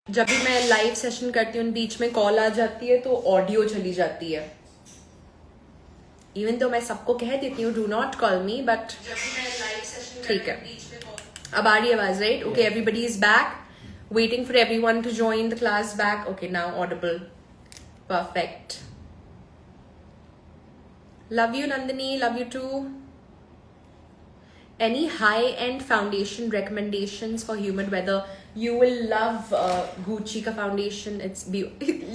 जब भी मैं लाइव सेशन करती हूँ बीच में कॉल आ जाती है तो ऑडियो चली जाती है। इवन तो मैं सबको कह देती हूँ do not call me, but ठीक है, अब आ रही आवाज, right? Okay, everybody is back, waiting for everyone to join the class back. Okay, now audible, perfect. Love you Nandini, love you too. Any high-end foundation recommendations for humid weather? You will love Gucci ka foundation.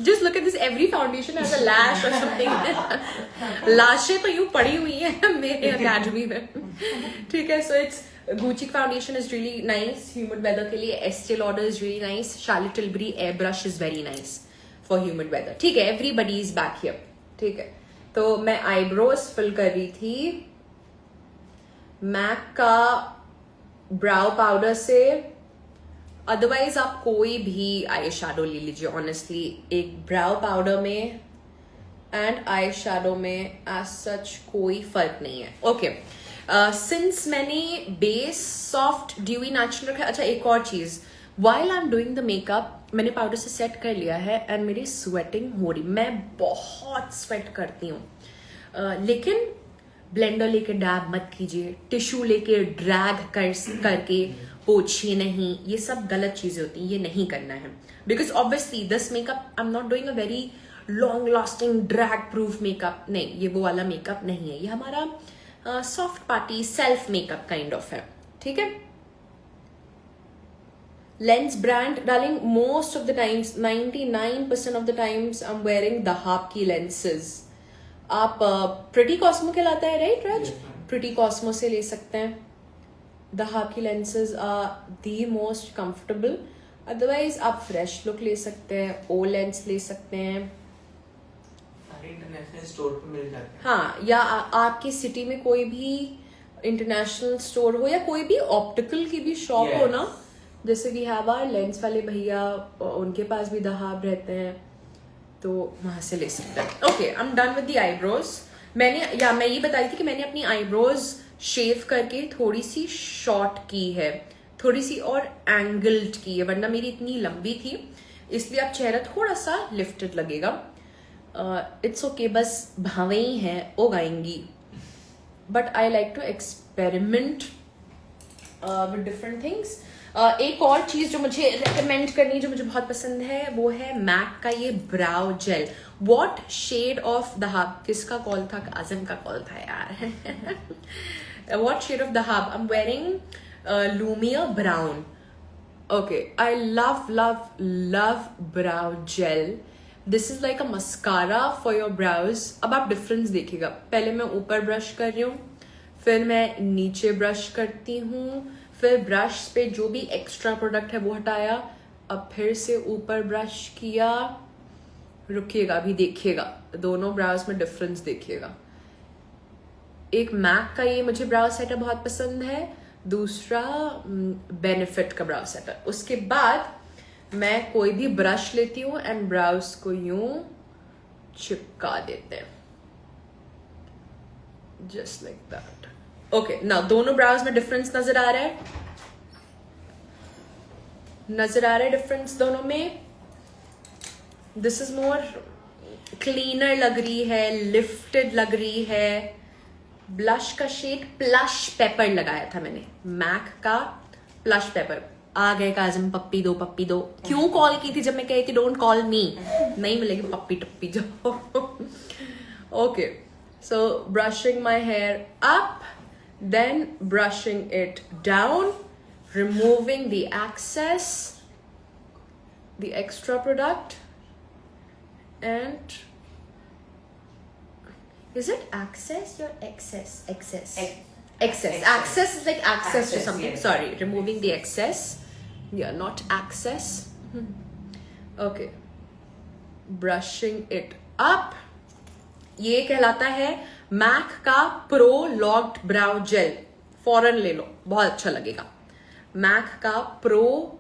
Just look at this. Every foundation has a lash or something. Lashes तो यूँ पड़ी हुई है मेरे academy में. ठीक है, so it's Gucci foundation is really nice humid weather के लिए. Estee Lauder is really nice. Charlotte Tilbury airbrush is very nice for humid weather. ठीक है, everybody is back here. ठीक है, तो मैं eyebrows fill कर रही थी मैक का ब्राउ पाउडर से। अदरवाइज आप कोई भी आई शैडो ले लीजिए, ऑनेस्टली एक ब्राउ पाउडर में एंड आई शैडो में एज सच कोई फर्क नहीं है। ओके, सिंस मैंने बेस सॉफ्ट ड्यूई नेचुरल रखा। अच्छा, एक और चीज, while I am doing the makeup मैंने पाउडर से सेट कर लिया है एंड मेरी स्वेटिंग हो रही, मैं बहुत स्वेट करती हूँ, लेकिन ब्लेंडर लेके डैब मत कीजिए, टिश्यू लेके ड्रैग करके पोछिए नहीं, ये सब गलत चीजें होती हैं, ये नहीं करना है। Because obviously this makeup I am not doing a very long lasting drag proof makeup, नहीं, ये वो वाला मेकअप नहीं है, ये हमारा soft party self makeup kind of है। ठीक है, lens brand darling, most of the times 99% of the times I am wearing Dahab की लेंसेज। आप प्रिटी कॉस्मो कहलाता है, राइट राज? प्रिटी कॉस्मो से ले सकते हैं। दहाब की lenses are the most comfortable. Otherwise आप फ्रेश लुक ले सकते हैं, ओ लेंस ले सकते हैं, इंटरनेशनल स्टोर पे मिल जाते हैं। हाँ, या आपकी सिटी में कोई भी इंटरनेशनल स्टोर हो या कोई भी ऑप्टिकल की भी शॉप हो ना, जैसे वी हैव आवर लेंस वाले भैया, उनके पास भी दहाब रहते हैं, तो वहां से ले सकते हैं। Okay, I am done with the eyebrows. मैं ये बताई थी कि मैंने अपनी आईब्रोज शेव करके थोड़ी सी शॉर्ट की है, थोड़ी सी और एंगल्ड की है, वरना मेरी इतनी लंबी थी, इसलिए अब चेहरा थोड़ा सा लिफ्टेड लगेगा। इट्स ओके, बस भावे ही हैं उगाएंगी, but I like to experiment with different things. एक और चीज जो मुझे रेकमेंड करनी, जो मुझे बहुत पसंद है, वो है मैक का ये brow gel. What shade of Dahab, किसका कॉल था? आजम का कॉल था यार। What shade of Dahab? I am wearing Lumia brown. Okay, I love love love brow gel. This is like a mascara for your brows. अब आप difference देखिएगा, पहले मैं ऊपर ब्रश कर रही हूँ, फिर मैं नीचे ब्रश करती हूँ, फिर ब्रश पे जो भी एक्स्ट्रा प्रोडक्ट है वो हटाया, अब फिर से ऊपर ब्रश किया। रुकिएगा, अभी देखिएगा, दोनों ब्राउज में डिफरेंस देखिएगा। एक मैक का ये मुझे ब्राउ सेटर बहुत पसंद है, दूसरा बेनिफिट का ब्राउ सेटर। उसके बाद मैं कोई भी ब्रश लेती हूँ एंड ब्राउज को यूं चिपका देते हैं, just like that. Okay, now दोनों ब्राउज में डिफरेंस नजर आ रहा है, डिफरेंस दोनों में। दिस इज मोर क्लीनर लग रही है, लिफ्टेड लग रही है। ब्लश का शेड प्लश पेपर लगाया था मैंने, मैक का प्लश पेपर। आ गए काजम, पप्पी दो पप्पी दो। क्यों कॉल की थी जब मैं कही थी डोंट कॉल मी? नहीं मिलेगी पप्पी टप्पी जो। Okay, so brushing my hair up, then brushing it down, removing the excess, the extra product, and is it access or excess? Excess. Access is like access to something. Yeah. Sorry, removing the excess. Yeah, not access. Okay, brushing it up. ये कहलाता है MAC का pro locked ब्राउ jail. फॉरन ले लो, बहुत अच्छा लगेगा। Mac का pro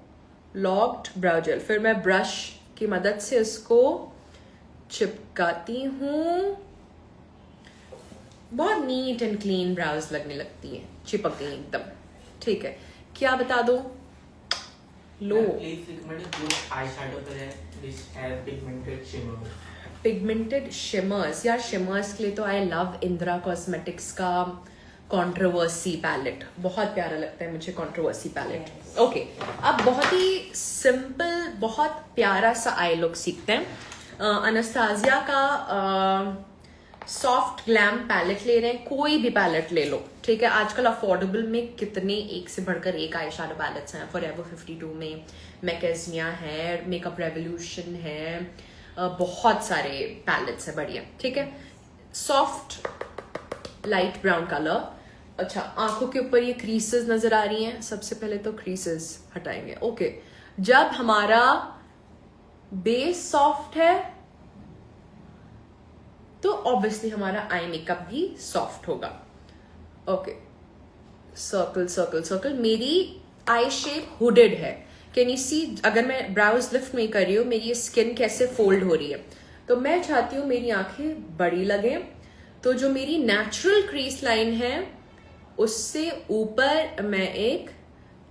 locked ब्राउ jail. फिर मैं ब्रश की मदद से उसको चिपकाती हूँ, बहुत नीट एंड क्लीन ब्राउज लगने लगती है, चिपक गई एकदम। ठीक है, क्या बता दो, लो। Please recommend a good eyeshadow palette which have pigmented shimmer. Pigmented shimmers, यार शिमर्स के लिए तो आई लव इंदिरा कॉस्मेटिक्स का कंट्रोवर्सी पैलेट, बहुत प्यारा लगता है मुझे कंट्रोवर्सी पैलेट। ओके, अब बहुत ही सिंपल बहुत प्यारा सा आई लुक सीखते हैं। अनस्तासिया का सॉफ्ट ग्लैम पैलेट ले रहे हैं, कोई भी पैलेट ले लो, ठीक है। आजकल अफोर्डेबल में कितने एक से बढ़कर एक आई शैडो पैलेट्स हैं। फॉरएवर 52 में मैकेज़निया है, मेकअप रेवोल्यूशन है, बहुत सारे पैलेट्स है बढ़िया, ठीक है। Soft light brown colour. अच्छा, आंखों के ऊपर ये क्रीसेस नजर आ रही हैं, सबसे पहले तो क्रीसेस हटाएंगे। ओके, जब हमारा बेस सॉफ्ट है तो ऑब्वियसली हमारा आई मेकअप भी सॉफ्ट होगा। Okay, circle circle circle. मेरी आई शेप हुडेड है, कैन यू सी? अगर मैं ब्राउज लिफ्ट नहीं कर रही हूँ, मेरी स्किन कैसे फोल्ड हो रही है, तो मैं चाहती हूँ मेरी आंखें बड़ी लगे। तो जो मेरी नेचुरल क्रीज लाइन है उससे ऊपर मैं एक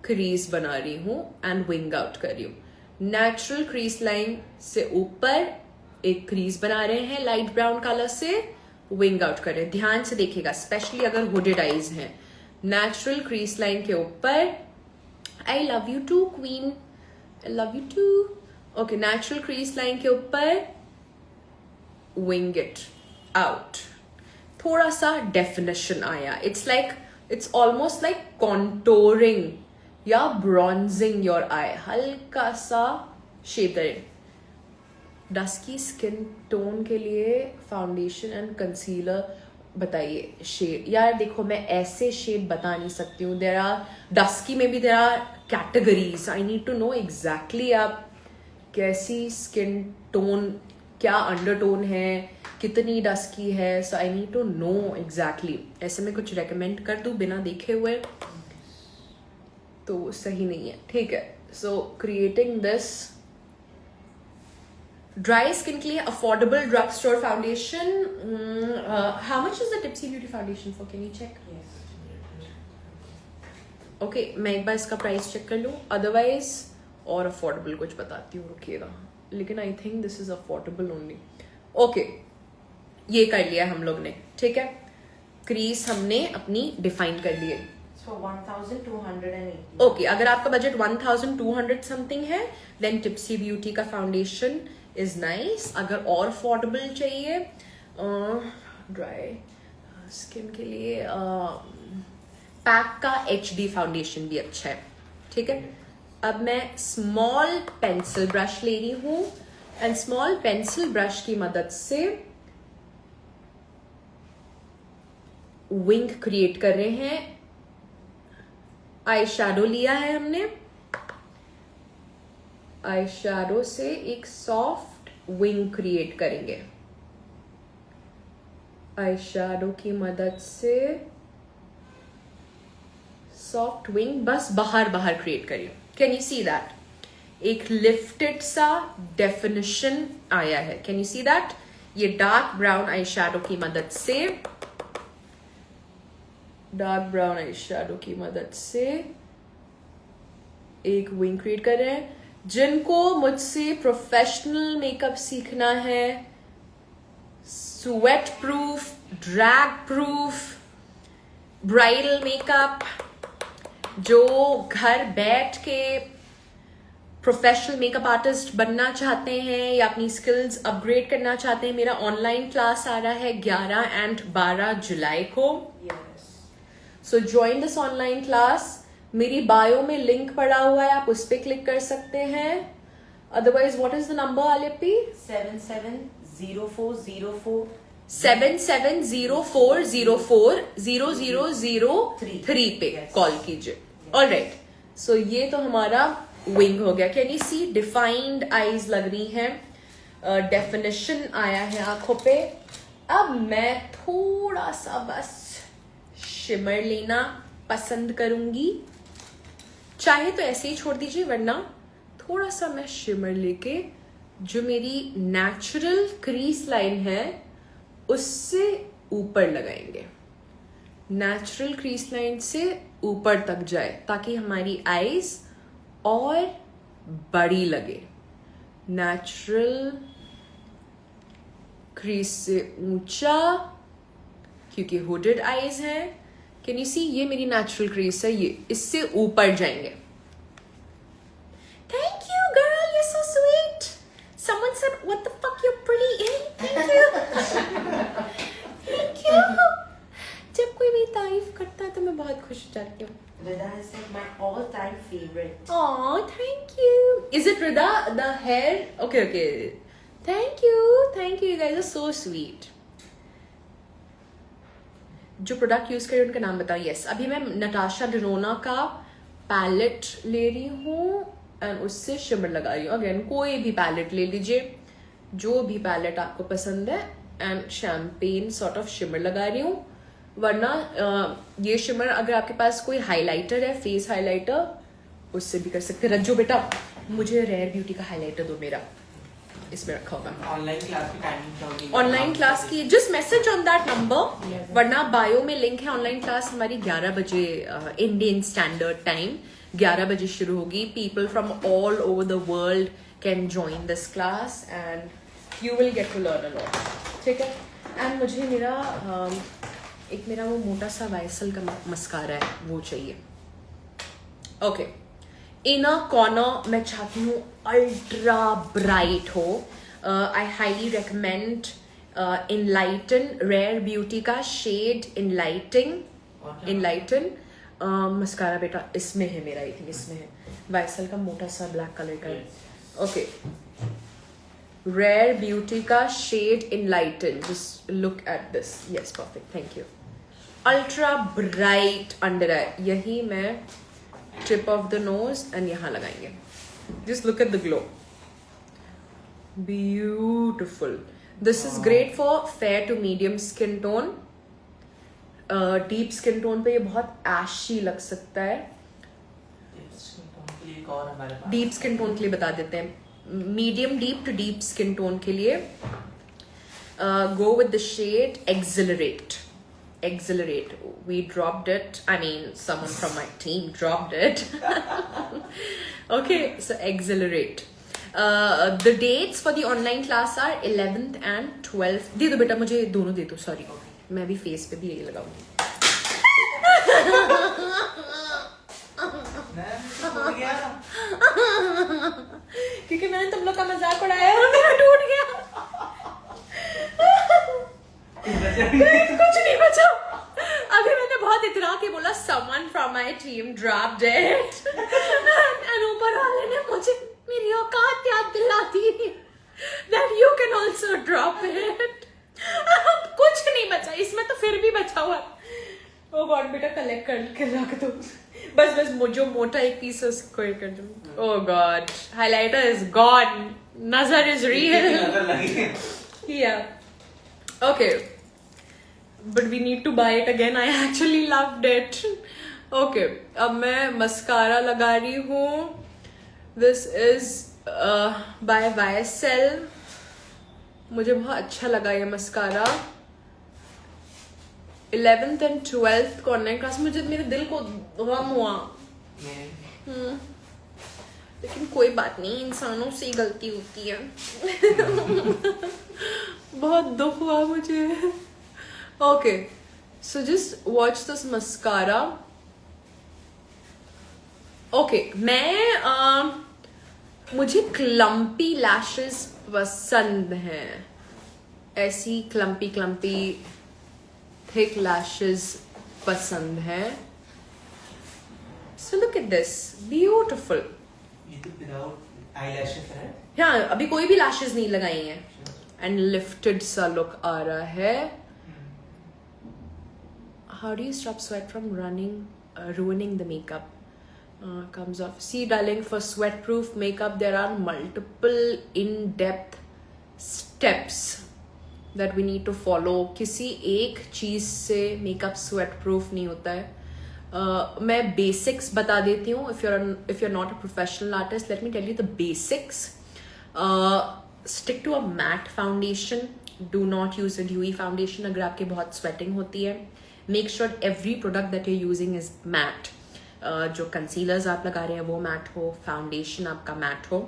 क्रीज बना रही हूँ एंड विंग आउट कर रही हूँ। नेचुरल क्रीज लाइन से ऊपर एक क्रीज बना रहे हैं, लाइट ब्राउन कलर से विंग आउट कर रहे हैं। ध्यान से देखिएगा, स्पेशली अगर हुडेड आईज हैं। नेचुरल क्रीज लाइन के ऊपर, I love you too queen, I love you too. Okay, natural crease line के ऊपर विंग इट आउट, थोड़ा सा डेफिनेशन आया। इट्स ऑलमोस्ट लाइक कॉन्टोरिंग या ब्रॉन्जिंग योर आई, हल्का सा शेड करें। डस्की स्किन टोन के लिए फाउंडेशन एंड कंसीलर बताइए शेड। यार देखो, मैं ऐसे शेड बता नहीं सकती हूँ। देयर आर डस्की में भी there are categories, I need to know exactly आप कैसी स्किन टोन, क्या अंडरटोन है, कितनी डस्की है। So I need to know exactly. ऐसे में कुछ रेकमेंड कर दूँ बिना देखे हुए तो सही नहीं है, ठीक है। So creating this dry skin के लिए affordable drug store foundation. How much is the Tipsy Beauty foundation for, can you check? Okay, मैं एक बार इसका प्राइस चेक कर लूँ, अदरवाइज और अफोर्डेबल कुछ बताती हूँ, रुकिएगा। लेकिन I think this is affordable only. Okay, ये कर लिया हम लोग ने, ठीक है। क्रीज हमने अपनी डिफाइन कर लिए। 1280। ओके, अगर आपका बजट 1200 समथिंग है देन टिप्सी ब्यूटी का फाउंडेशन इज नाइस। अगर और अफोर्डेबल चाहिए ड्राई स्किन के लिए, पैक का HD फाउंडेशन भी अच्छा है, ठीक है। अब मैं स्मॉल पेंसिल ब्रश ले रही हूँ एंड स्मॉल पेंसिल ब्रश की मदद से विंग क्रिएट कर रहे हैं। आई शैडो लिया है हमने, आई शैडो से एक सॉफ्ट विंग क्रिएट करेंगे। आई शैडो की मदद से सॉफ्ट विंग बस बाहर बाहर क्रिएट करिए। Can you see that? एक लिफ्टेड सा डेफिनेशन आया है, कैन यू सी दैट? ये डार्क ब्राउन आई शैडो की मदद से, डार्क ब्राउन आई शैडो की मदद से एक विंग क्रिएट कर रहे हैं। जिनको मुझसे प्रोफेशनल मेकअप सीखना है, sweat proof, drag proof, bridal makeup, जो घर बैठ के प्रोफेशनल मेकअप आर्टिस्ट बनना चाहते हैं या अपनी स्किल्स अपग्रेड करना चाहते हैं, मेरा ऑनलाइन क्लास आ रहा है 11 एंड 12 जुलाई को। सो ज्वाइन दिस ऑनलाइन क्लास। मेरी बायो में लिंक पड़ा हुआ है, आप उस पर क्लिक कर सकते हैं। Otherwise what is the number आलिपी? 770404 7704040003 पे कॉल कीजिए। ऑलराइट, सो ये तो हमारा विंग हो गया। Can you see defined eyes लग रही हैं, डेफिनेशन आया है आंखों पे। अब मैं थोड़ा सा बस शिमर लेना पसंद करूंगी, चाहे तो ऐसे ही छोड़ दीजिए, वरना थोड़ा सा मैं शिमर लेके जो मेरी नेचुरल क्रीज लाइन है उससे ऊपर लगाएंगे। नेचुरल क्रीज लाइन से ऊपर तक जाए ताकि हमारी आईज और बड़ी लगे, नेचुरल क्रीज से ऊंचा, क्योंकि हुडेड आईज हैं. कैन यू सी, ये मेरी नेचुरल क्रीज है, ये इससे ऊपर जाएंगे. Thank you girl, you so sweet. Someone said what the fuck you pretty. Thank you. Thank you. जब कोई भी तारीफ करता है तो मैं बहुत खुश हो जाती हूँ. Rida has said my all-time favorite. Oh, thank you. Is it Rida? The hair? Okay, okay. Thank you. Thank you. You guys are so sweet. जो प्रोडक्ट यूज करें उनका नाम बताओ. यस, अभी मैं नटाशा डेरोना का पैलेट ले रही हूँ एंड उससे शिमर लगा रही हूँ. अगेन कोई भी पैलेट ले लीजिए, जो भी पैलेट आपको पसंद है, and champagne sort of shimmer लगा रही हूँ. वरना ये शिमर अगर आपके पास कोई हाइलाइटर है, फेस हाइलाइटर, उससे भी कर सकते हैं. रज्जो बेटा, मुझे रेयर ब्यूटी का हाइलाइटर दो, मेरा इसमें रखा होगा. ऑनलाइन क्लास की टाइमिंग क्या होगी? ऑनलाइन क्लास की just message on that number, वरना बायो में लिंक है. ऑनलाइन क्लास हमारी 11 बजे इंडियन स्टैंडर्ड टाइम 11 बजे शुरू होगी. People from all over the world can join this class and you will get to learn a lot. ठीक है. एंड मुझे मेरा एक मेरा वो मोटा सा वाइसल का मस्कारा है, वो चाहिए. ओके. इनर कॉर्नर मैं चाहती हूँ अल्ट्रा ब्राइट हो. I highly recommend enlighten Rare Beauty का शेड इनलाइटन मस्कारा. बेटा इसमें है मेरा, आई थिंक इसमें है. वाइसल का मोटा सा ब्लैक कलर का. ओके. रेयर ब्यूटी का shade enlighten. Just look at this. Yes, perfect. Thank you. Ultra bright under eye. यही मैं tip of the nose and यहाँ लगाएंगे. Just look at the glow. Beautiful. This is great for fair to medium skin tone. Deep skin tone पे ये बहुत एशी लग सकता है. डीप स्किन टोन के लिए बता देते हैं. Medium deep to deep skin tone के लिए go with the shade Exhilarate. We dropped it. I mean, someone from my team dropped it. Okay, so Exhilarate. The dates for the online class are 11th and 12th. दे दो बेटा, मुझे दोनों दे दो. Sorry, मैं भी face पे भी यही लगाऊंगी. क्योंकि मैंने तुम लोग का मजाक उड़ाया और मेरा टूट गया. कुछ नहीं बचा. अभी मैंने बहुत इतरा के बोला someone from my team dropped it and ऊपर वाले ने मुझे मेरी औकात याद दिला दी that you can also drop it. कुछ नहीं बचा इसमें, तो फिर भी बचा हुआ. ओ गॉड बेटा, कलेक्ट करके रख दो. बस जो मोटा एक पीस है उसको कर दो. ओ गॉड, हाइलाइटर इज गॉन. नजर is real. Yeah. Okay. But we need to buy it again. I actually loved it. Okay. अब मैं मस्कारा लगा रही हूँ. This is by YSL. मुझे बहुत अच्छा लगा ये मस्कारा. 11th and 12th को ऑनलाइन क्लास में मुझे मेरे दिल को गम हुआ. लेकिन कोई बात नहीं, इंसानों से ही गलती होती है. बहुत दुख हुआ मुझे. Okay, so just watch this mascara. Okay, मैं मुझे क्लम्पी लैशेस पसंद हैं. ऐसी क्लम्पी थिक लैशेस पसंद है. So look at this, beautiful. हाँ, अभी कोई भी लैशेस नहीं लगाई हैं. एंड लिफ्टेड सा लुक आ रहा है. How do you stop sweat from ruining the makeup? Comes off. See darling, for sweat proof makeup there are multiple in-depth steps that we need to follow. किसी एक चीज से मेकअप स्वेट प्रूफ नहीं होता है. मैं बेसिक्स बता देती हूँ. if you're not a professional artist, let me tell you the basics. Stick to a matte foundation. Do not use a dewy foundation अगर आपके बहुत sweating होती है. Make sure every product that you're using is matte. जो concealers आप लगा रहे हैं वो मैट हो, फाउंडेशन आपका मैट हो.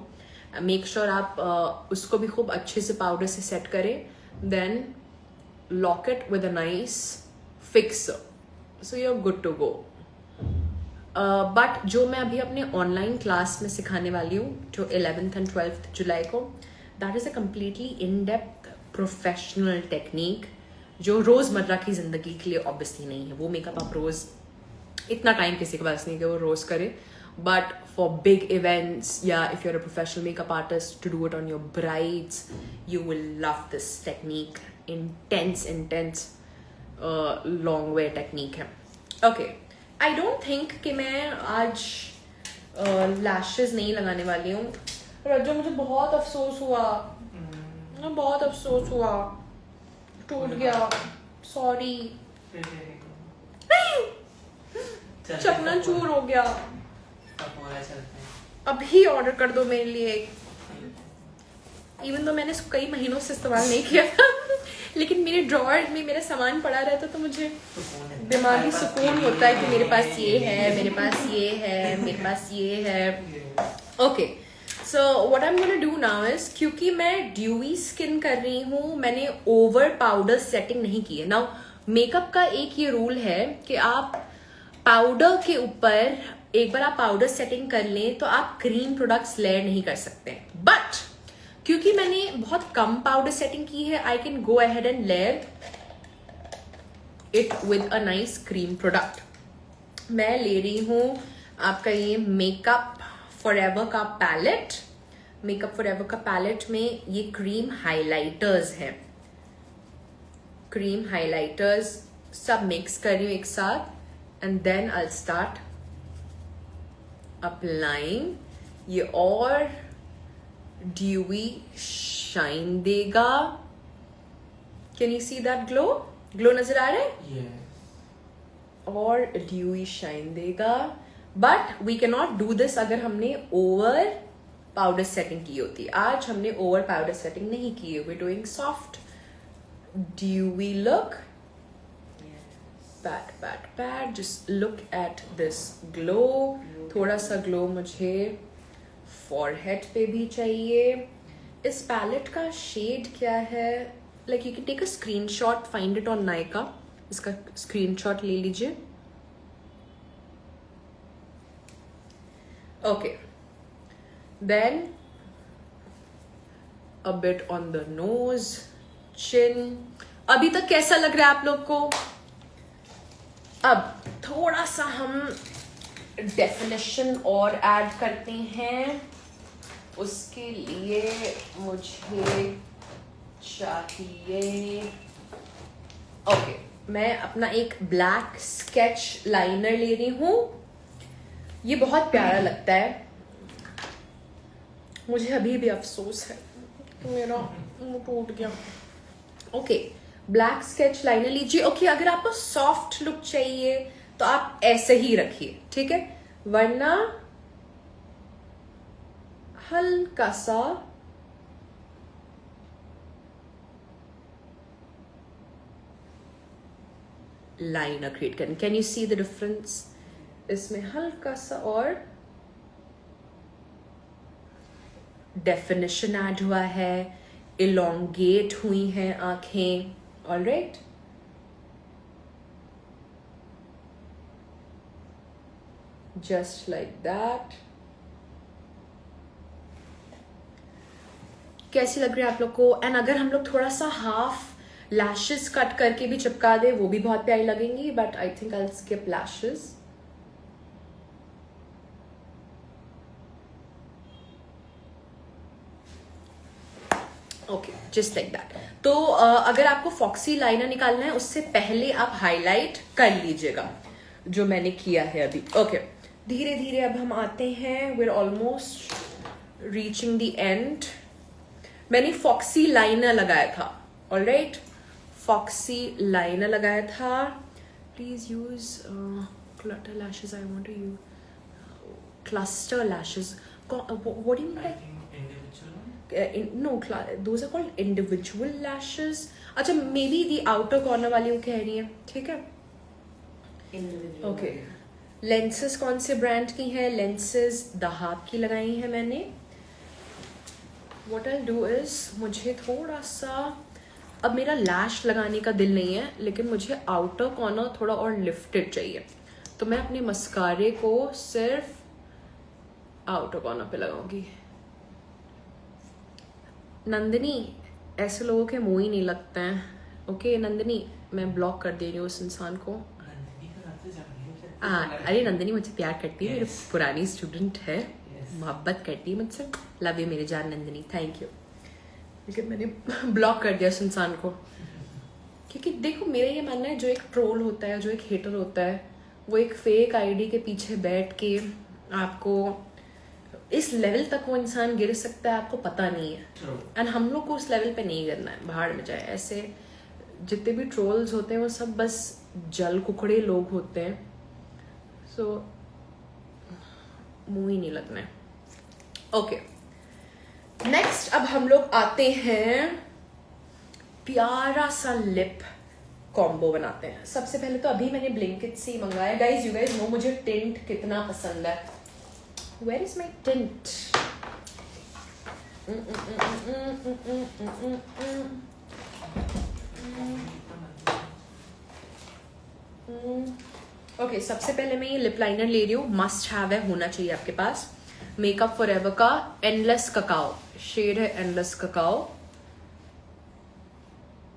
मेक श्योर आप उसको भी खूब अच्छे से पाउडर से सेट करें. Then lock it with a nice fixer, so you are good to go. But जो मैं अभी अपने ऑनलाइन क्लास में सिखाने वाली हूँ, जो 11th and 12th जुलाई को, that is a completely in depth professional technique जो रोज़मर्रा की ज़िंदगी के लिए ऑब्वियसली नहीं है. वो मेकअप आप रोज़, इतना टाइम किसी के पास नहीं कि वो रोज़ करे, बट फॉर बिग इवेंट्स या if you are a professional makeup artist to do it on your brides, you will love this technique. Intense long wear technique है. ओके, आई डोंट थिंक कि मैं आज लैशेस नहीं लगाने वाली हूँ. रज्जो, मुझे बहुत अफसोस हुआ, बहुत अफसोस हुआ, टूट गया, सॉरी, चकनाचूर हो गया. अभी ऑर्डर कर दो मेरे लिए. इवन तो मैंने इसको कई महीनों से इस्तेमाल नहीं किया था, लेकिन मेरे ड्रॉअर में मेरा सामान पड़ा रहता तो मुझे दिमागी सुकून होता है कि मेरे पास ये है, मेरे पास ये है, मेरे पास ये है. Okay, so what I am gonna do now is, क्योंकि मैं ड्यूई स्किन कर रही हूँ, मैंने ओवर पाउडर सेटिंग नहीं की है. नाउ मेकअप का एक ये रूल है कि आप पाउडर के ऊपर एक बार आप पाउडर सेटिंग कर लें तो आप क्रीम प्रोडक्ट्स लेयर नहीं कर सकते. बट क्योंकि मैंने बहुत कम पाउडर सेटिंग की है, I can go ahead and layer it with a nice cream product. मैं ले रही हूँ आपका ये मेकअप फॉरएवर का पैलेट. मेकअप फॉरएवर का पैलेट में ये क्रीम हाइलाइटर्स है. क्रीम हाइलाइटर्स सब मिक्स कर रही हूँ एक साथ, and then I start applying. ये और ड्यूई शाइन देगा. Can you see that glow? Glow नजर आ रहा है? और ड्यूई शाइन देगा. But we can not do this अगर हमने ओवर पाउडर सेटिंग की होती. आज हमने ओवर पाउडर सेटिंग नहीं की है. We doing soft dewy look. Pat just look at this glow. थोड़ा सा ग्लो मुझे फॉरहेड पे भी चाहिए. इस पैलेट का शेड क्या है? Like you can take a screenshot, find it on Nykaa. इसका स्क्रीनशॉट ले लीजिए. Okay, then a bit on the nose, chin. अभी तक कैसा लग रहा है आप लोग को? अब थोड़ा सा हम डेफिनेशन और ऐड करते हैं. उसके लिए मुझे चाहिए, ओके, मैं अपना एक ब्लैक स्केच लाइनर ले रही हूं. ये बहुत प्यारा लगता है. मुझे अभी भी अफसोस है, मेरा मुंह टूट गया. ओके, ब्लैक स्केच लाइनर लीजिए. ओके, अगर आपको सॉफ्ट लुक चाहिए तो आप ऐसे ही रखिए, ठीक है? वरना हल्का सा लाइनर क्रिएट करें. Can you see the difference? इसमें हल्का सा और डेफिनेशन ऐड हुआ है, इलोंगेट हुई हैं आंखें. Alright, just like that. कैसी लग रही है आप लोग को? एंड अगर हम लोग थोड़ा सा हाफ लैशेस कट करके भी चिपका दे, वो भी बहुत प्यारी लगेंगी. But I think I will skip lashes. Okay, just like that. तो अगर आपको फॉक्सी लाइनर निकालना है उससे पहले आप हाईलाइट कर लीजिएगा, जो मैंने किया है अभी. ओके, धीरे धीरे अब हम आते हैं. We are almost reaching the end. मैंने फॉक्सी लाइनर लगाया था. ऑलराइट, फॉक्सी लाइनर लगाया था. Please use cluster lashes. I want to use cluster lashes. What do you like? No, those are called individual lashes. अच्छा, maybe the outer corner वाली वो कह रही है, ठीक है? Individual. Okay. लेंसेज कौन से ब्रांड की हैं? लेंसेज दहाब की लगाई है मैंने. व्हाट आई डू इज, मुझे थोड़ा सा अब मेरा लैश लगाने का दिल नहीं है, लेकिन मुझे आउटर कॉर्नर थोड़ा और लिफ्टेड चाहिए, तो मैं अपने मस्कारे को सिर्फ आउटर कॉर्नर पे लगाऊंगी. नंदिनी, ऐसे लोगों के मुंह ही नहीं लगते हैं. ओके नंदिनी, मैं ब्लॉक कर दे रही हूँ उस इंसान को. अरे नंदिनी मुझसे प्यार करती है, मेरी पुरानी स्टूडेंट है, मोहब्बत करती है मुझसे. लव यू मेरे जान नंदिनी, थैंक यू. लेकिन मैंने ब्लॉक कर दिया उस इंसान को, क्योंकि देखो मेरा ये मानना है, जो एक ट्रोल होता है, जो एक हेटर होता है, वो एक फेक आईडी के पीछे बैठ के आपको इस लेवल तक वो इंसान गिर सकता है, आपको पता नहीं है. एंड हम लोग को उस लेवल पे नहीं गिरना है, बाहर में जाए. ऐसे जितने भी ट्रोल्स होते हैं वो सब बस जल कुकड़े लोग होते हैं. सो मुंह ही नहीं लगना है. ओके नेक्स्ट, अब हम लोग आते हैं प्यारा सा लिप कॉम्बो बनाते हैं. सबसे पहले तो अभी मैंने ब्लिंकिट से ही मंगाया. गाइज यू गाइज नो मुझे टिंट कितना पसंद है. Where is my tint? Okay सबसे पहले मैं ये लिप लाइनर ले रही हूँ. मस्ट हैव है, होना चाहिए आपके पास. मेकअप फॉरएवर का एंडलेस ककाओ शेड है. Endless cacao.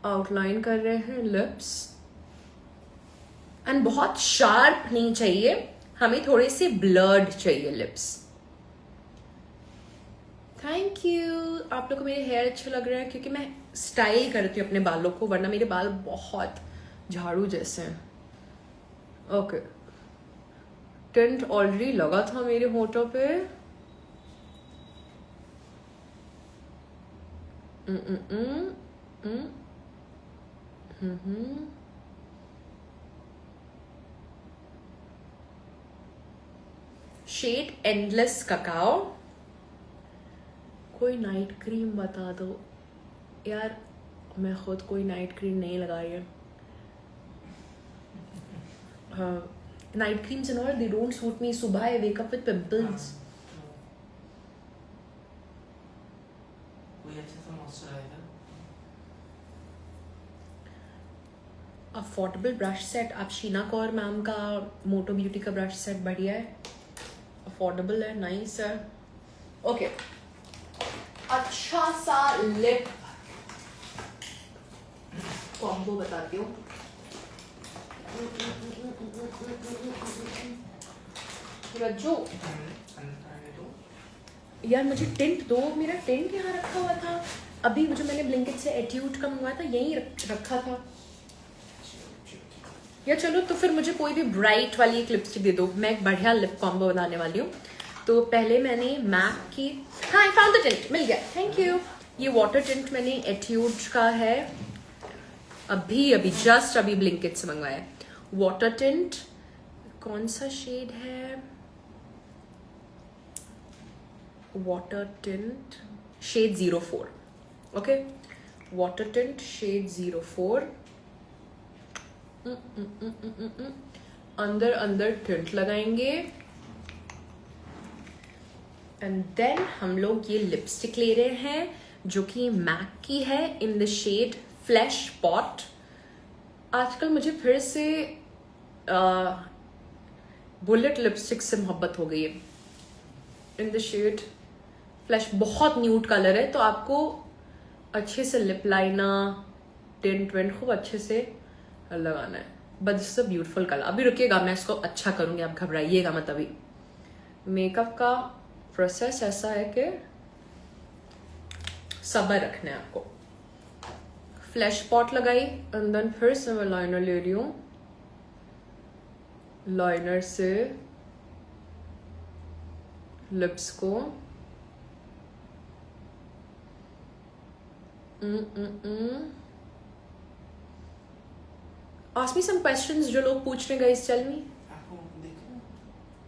आउटलाइन कर रहे हैं लिप्स. एंड बहुत शार्प नहीं चाहिए, हमें थोड़े से ब्लर्ड चाहिए लिप्स. Thank you. आप लोग को मेरे हेयर अच्छे लग रहे हैं क्योंकि मैं स्टाइल करती हूँ अपने बालों को, वरना मेरे बाल बहुत झाड़ू जैसे हैं. ओके टिंट ऑलरेडी लगा था मेरे होठों पे. Shade endless cacao. कोई नाइट क्रीम बता दो यार, मैं खुद कोई नाइट क्रीम नहीं लगाई है. Night creams and all they don't suit me. सुबह आई वेक अप विद पिंपल्स. कोई अच्छा सा मॉइस्चराइजर. Affordable brush set. आप शीना कौर मैम का मोटो ब्यूटी का ब्रश सेट बढ़िया है, अफोर्डेबल है, नाइस है. ओके अच्छा सा लिप कॉम्बो बताती हूँ. रज्जू यार मुझे टिंट दो. मेरा टिंट यहाँ रखा हुआ था, अभी जो मैंने ब्लिंकिट से एट्यूड का मंगवाया था यहीं रखा था. या चलो तो फिर मुझे कोई भी ब्राइट वाली एक लिपस्टिक दे दो. मैं एक बढ़िया लिप कॉम्बो बनाने वाली हूँ. तो पहले मैंने मैक की, हाँ आई फाउंड द टिंट, मिल गया, थैंक यू. ये वाटर टिंट मैंने एट्यूड का है, अभी जस्ट अभी ब्लिंकिट से मंगवाया है. वाटर टिंट कौन सा शेड है? Water tint shade 04. Okay water tint shade 04. अंदर टिंट लगाएंगे. एंड देन हम लोग ये लिपस्टिक ले रहे हैं जो कि मैक की है in the shade flash pot. आजकल मुझे फिर से बुलेट लिपस्टिक से मोहब्बत हो गई है. इन द शेड फ्लैश, बहुत न्यूड कलर है, तो आपको अच्छे से लिप लाइनर टिंट वेंट खूब अच्छे से लगाना है. But this is a beautiful colour. अभी रुकिएगा, मैं इसको अच्छा करूंगी, आप घबराइएगा मत. अभी मेकअप का प्रोसेस ऐसा है कि सब्र रखना है आपको. फ्लैश पॉट लगाई एंड देन फिर से मैं लाइनर ले रही हूँ. लाइनर से लिप्स को आस्क मी सम क्वेश्चंस जो लोग पूछ रहे गाइस. Tell me. आपको दिख रहा है?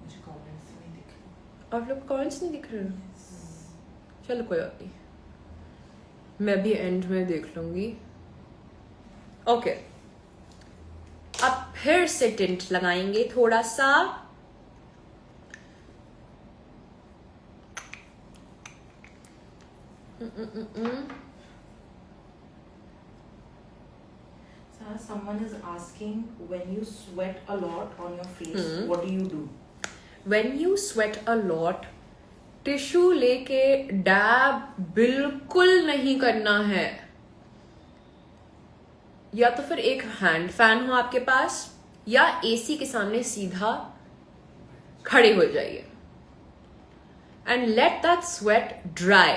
मुझे कमेंट्स नहीं दिख रहे. आप लोग कमेंट्स नहीं दिख रहे हैं? चलो कोई बात नहीं, मैं भी एंड में देख लूंगी. ओके अब फिर से टिंट लगाएंगे थोड़ा सा Sarah, someone is asking, when you sweat a lot on your face, what do you do? When you sweat a lot, tissue लेके डैब बिल्कुल नहीं करना है. या तो फिर एक हैंड फैन हो आपके पास, या एसी के सामने सीधा खड़े हो जाइए and let that sweat dry.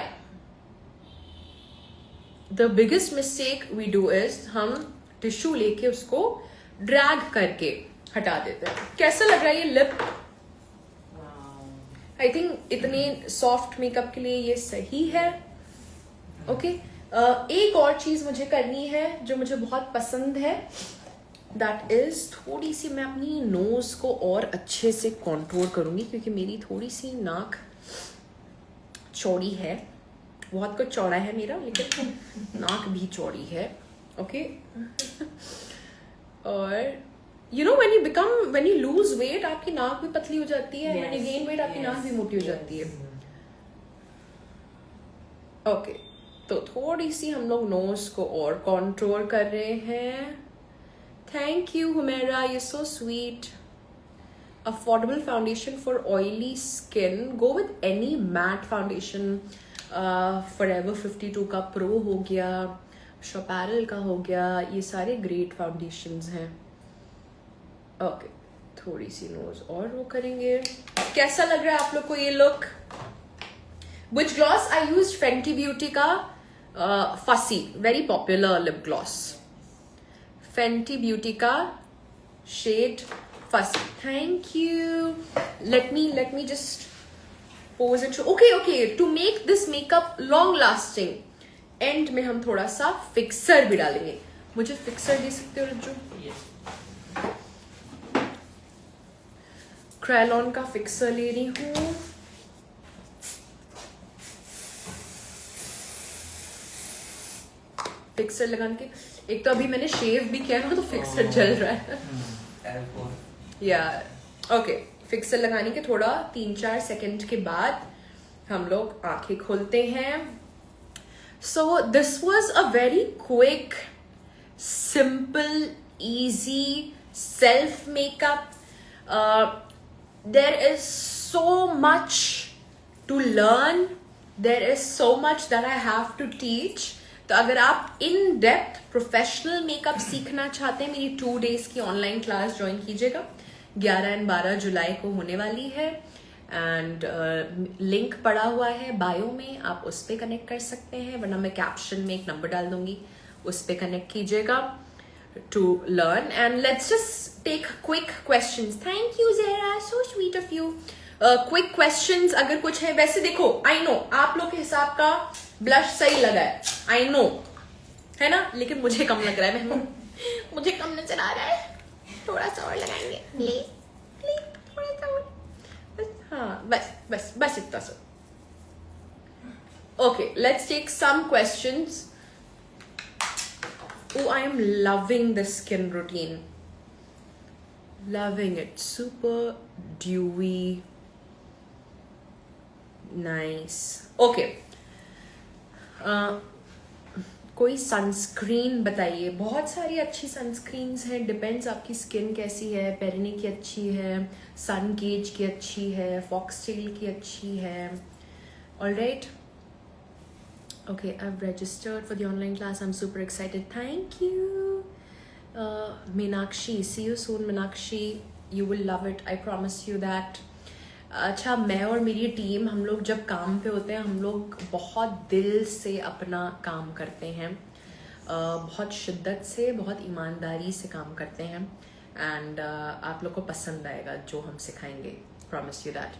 The biggest mistake we do is हम टिश्यू लेके उसको ड्रैग करके हटा देते हैं. कैसा लग रहा है ये लिप? आई थिंक इतने सॉफ्ट मेकअप के लिए ये सही है. ओके एक और चीज मुझे करनी है जो मुझे बहुत पसंद है, दैट इज थोड़ी सी मैं अपनी नोज को और अच्छे से कॉन्टूर करूंगी, क्योंकि मेरी थोड़ी सी नाक चौड़ी है. बहुत कुछ चौड़ा है मेरा, लेकिन नाक भी चौड़ी है. ओके और you know when you lose weight, आपकी नाक भी पतली हो जाती है. when you gain weight, आपकी नाक भी मोटी हो जाती है. ओके तो थोड़ी सी हम लोग नोज को और कॉन्ट्रोल कर रहे हैं. Thank you Humera, you so sweet. Affordable foundation for oily skin, go with any matte foundation. Forever 52 का प्रो हो गया, शोपैरल का हो गया, ये सारे ग्रेट फाउंडेशंस हैं. ओके थोड़ी सी नोज और वो करेंगे. कैसा लग रहा है आप लोग को ये look? Which gloss I use? Fenty Beauty का fussy, very popular lip gloss. Fenty Beauty का shade fussy. Thank you. Let me just pose it. Okay to make this makeup long lasting, end में हम थोड़ा सा fixer भी डालेंगे. मुझे fixer दे सकते हो रज्जू? क्रेलॉन का फिक्सर ले रही हूं. फिक्सर लगाने के, एक तो अभी मैंने शेव भी किया ना, तो फिक्सर जल रहा है. या ओके फिक्सर लगाने के थोड़ा 3-4 सेकंड के बाद हम लोग आंखें खोलते हैं. So this was a very quick, simple, easy self makeup. There is so much to learn. There is so much that I have to teach. तो अगर आप in depth professional makeup सीखना चाहते हैं, मेरी 2 days की ऑनलाइन क्लास ज्वाइन कीजिएगा. 11 और 12 जुलाई को होने वाली है. एंड लिंक पड़ा हुआ है बायो में, आप उस पर कनेक्ट कर सकते हैं, वरना मैं कैप्शन में एक नंबर डाल दूंगी, उस पर कनेक्ट कीजिएगा to learn. And let's just take quick questions. Thank you Zara, so sweet of you. Quick questions अगर कुछ है. वैसे देखो, आई नो आप लोग के हिसाब का ब्लश सही लगा है, आई नो है ना, लेकिन मुझे कम लग रहा है. मुझे कम नजर आ रहा है. थोड़ा सा और लगाएंगे प्लीज, थोड़ा सा और. हाँ बस इतना सा. Okay let's take some questions. Oh, I am loving the skin routine. Loving it. Super dewy. Nice. Okay. कोई सनस्क्रीन बताइए. बहुत सारी अच्छी सनस्क्रीन्स हैं, डिपेंड्स आपकी स्किन कैसी है. पेरिनी की अच्छी है, सन गेज की अच्छी है, फॉक्सटेल की अच्छी है. Alright. Okay, I've registered for the online class. I'm super excited. Thank you. Meenakshi, see you soon, Meenakshi. You will love it. I promise you that. अच्छा, मैं और मेरी टीम, हम लोग जब काम पे होते हैं, हम लोग बहुत दिल से अपना काम करते हैं, बहुत शिद्दत से, बहुत ईमानदारी से काम करते हैं. एंड आप लोग को पसंद आएगा जो हम सिखाएंगे. Promise you that.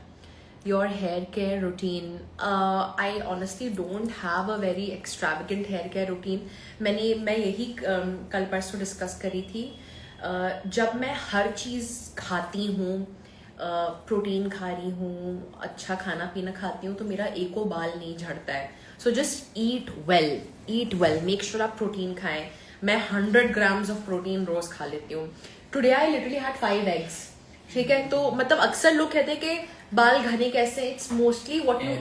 Your hair care routine. I honestly don't have a very extravagant hair care routine. मैं यही कल परसों डिस्कस करी थी. जब मैं हर चीज़ खाती हूँ, प्रोटीन खा रही हूँ, अच्छा खाना पीना खाती हूँ, तो मेरा एको बाल नहीं झड़ता है. So just eat well, make sure आप प्रोटीन खाएं. मैं 100 grams ऑफ प्रोटीन रोज खा लेती हूँ. Today I literally had 5 eggs. ठीक है, तो मतलब अक्सर लोग कहते हैं कि बाल घने कैसे, it's mostly what you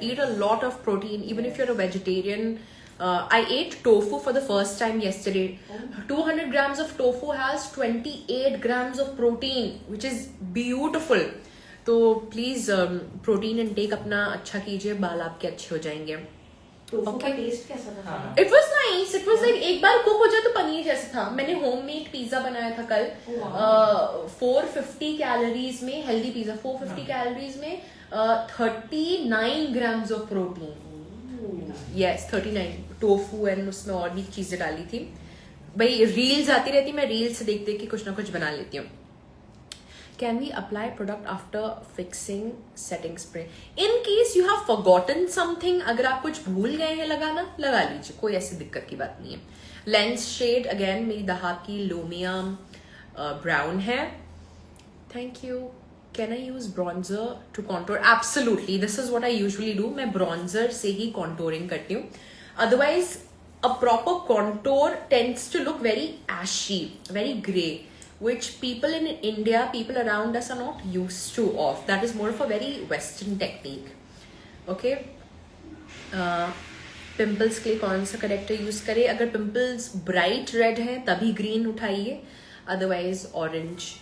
eat a lot of protein even if you are a vegetarian. I ate tofu for the first time yesterday. 200 grams of tofu has 28 grams of protein, which is beautiful. तो please protein intake अपना अच्छा कीजिए, बाल आपके अच्छे हो जाएंगे. Tofu का टेस्ट कैसा था? It was nice. It was like एक बार कुक हो जाए तो पनीर जैसा था. मैंने होममेड पिज्जा बनाया था कल. 450 कैलोरीज में हेल्दी पिज्जा, 450 कैलोरीज में 39 grams of protein. Yes 39 tofu and उसमें और भी चीजें डाली थी. भाई रील्स आती रहती, मैं रील्स से देख देख के कुछ ना कुछ बना लेती हूँ. Can we apply product after fixing setting spray? In case you have forgotten something, अगर आप कुछ भूल गए हैं लगाना, लगा लीजिए, कोई ऐसी दिक्कत की बात नहीं है. लेंस शेड अगेन मेरी दहाब की लूमिया ब्राउन है. Thank you. Can I use bronzer to contour? Absolutely. This is what I usually do. मैं bronzer से ही contouring करती हूँ. Otherwise, a proper contour tends to look very ashy, very grey, which people in India, people around us are not used to of. That is more of a very Western technique. Okay. Pimples के लिए कौन सा character use करें? अगर pimples bright red हैं तभी green उठाइए, otherwise orange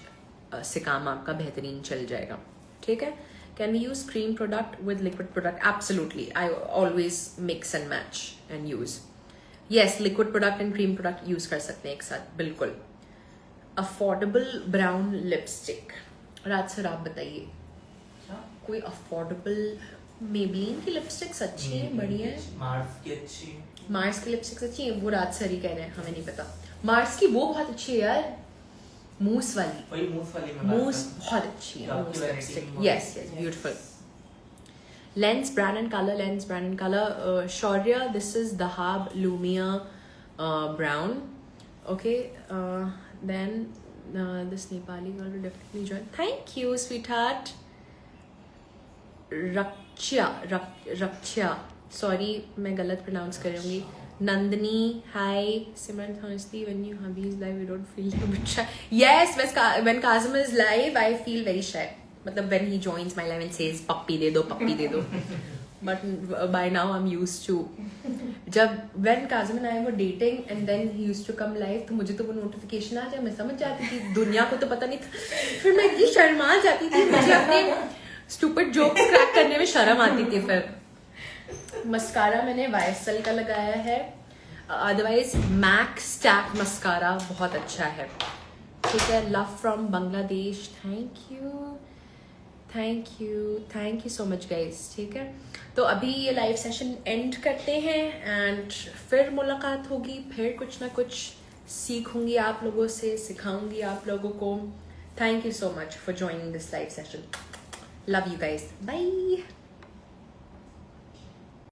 से काम आपका बेहतरीन चल जाएगा. ठीक है. Can we use cream product with liquid product? Absolutely. I always mix and match and use. Yes, liquid product and cream product use कर सकते हैं एक साथ, बिल्कुल. Affordable brown lipstick. Raj sir आप बताइए कोई अफोर्डेबल. मेबलिन की लिपस्टिक्स अच्छी है, बढ़िया है. मार्स की अच्छी. मार्स की लिपस्टिक्स अच्छी है, वो राज सर ही कह रहे हैं, हमें नहीं पता. मार्स की वो बहुत अच्छी है यार, मूस वाली. वही मूस वाली में मूस बहुत अच्छी है. Mousse lipstick. Yes yes, beautiful. Lens brand and colour. Lens brand and colour. Shaurya, this is Dahab Lumia brown. Okay. Then this Nepali girl will definitely join. Thank you, sweetheart. Rakshya. Sorry, मैं गलत pronounce करूँगी. Nandini, hi. Simran, honestly, when you hubby is live, you don't feel a bit shy. Yes, when Kazim is live, I feel very shy. मतलब when he joins my live and says, "Puppy दे दो." But by now I'm used to. जब when Kazim and I were dating and then he used to come live, तो मुझे तो वो notification आ जाए, मैं समझ जाती थी. दुनिया को तो पता नहीं था. फिर मैं इतनी शर्मा जाती थी, मुझे अपने स्टूपिड जोक्स क्रैक करने में शर्म आती थी. फिर मस्कारा मैंने YSL का लगाया है, अदरवाइज मैक स्टैक मस्कारा बहुत अच्छा है. ठीक है. Love from Bangladesh. Thank you so much guys. ठीक है. तो अभी ये लाइव सेशन एंड करते हैं एंड फिर मुलाकात होगी, फिर कुछ ना कुछ सीखूंगी आप लोगों से, सिखाऊंगी आप लोगों को. Thank you so much for joining this live session. Love you guys. Bye.